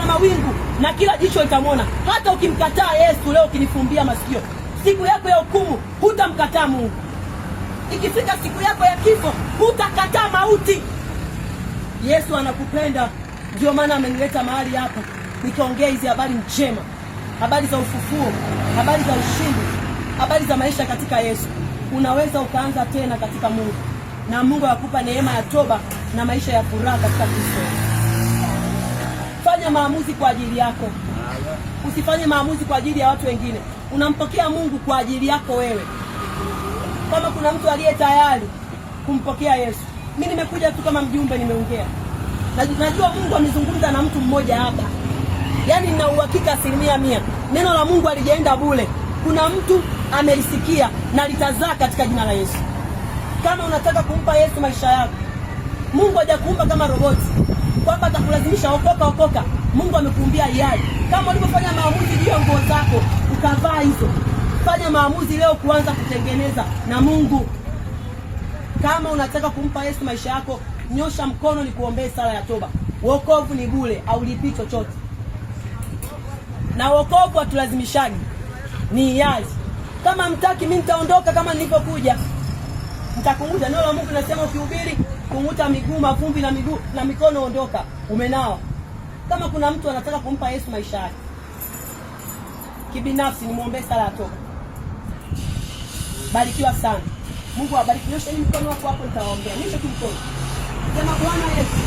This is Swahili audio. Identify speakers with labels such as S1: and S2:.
S1: mawingu na kila jicho litamwona. Hata ukimkataa Yesu leo, ukinifumbia masikio, siku yako ya hukumu hutamkataa Mungu. Ikifika siku yako ya kifo hutakataa mauti. Yesu anakupenda, ndio maana amenileta mahali hapa nikaongea hizi habari njema, habari za ufufuo, habari za ushindi, habari za maisha katika Yesu. Unaweza ukaanza tena katika Mungu, na Mungu akupa neema ya toba na maisha ya furaha katika Kristo. Fanya maamuzi kwa ajili yako, usifanye maamuzi kwa ajili ya watu wengine. Unampokea Mungu kwa ajili yako wewe. Kama kuna mtu aliye tayari kumpokea Yesu, mimi nimekuja tu kama mjumbe, nimeongea. Najua Mungu amezungumza na mtu mmoja hapa. Yaani nina uhakika 100%. Neno la Mungu alijaenda bure. Kuna mtu amelisikia na litazaa katika jina la Yesu. Kama unataka kumpa Yesu maisha yako, Mungu hajakuumba kama roboti kwamba atakulazimisha okoka. Mungu amekuumbia hiari. Kama ulivyofanya maamuzi juu ya nguo zako ukavaa hizo, fanya maamuzi leo kuanza kutengeneza na Mungu. Kama unataka kumpa Yesu maisha yako, nyosha mkono nikuombee sala ya toba. Wokovu ni bure, haulipi chochote. Na wokovu hatulazimishaji, ni hiari. Kama mtaki, mimi nitaondoka kama nilipokuja. Nitakunguta. Neno la Mungu linasema ukihubiri kunguta miguu, mavumbi na miguu na mikono, ondoka umenawa. Kama kuna mtu anataka kumpa Yesu maisha yake kibinafsi, nimuombee sala ya toba. Barikiwa sana. Mungu awabariki. Nyosha mkono wako hapo, nitawaombea. Nyosha mkono. Sema Bwana Yesu,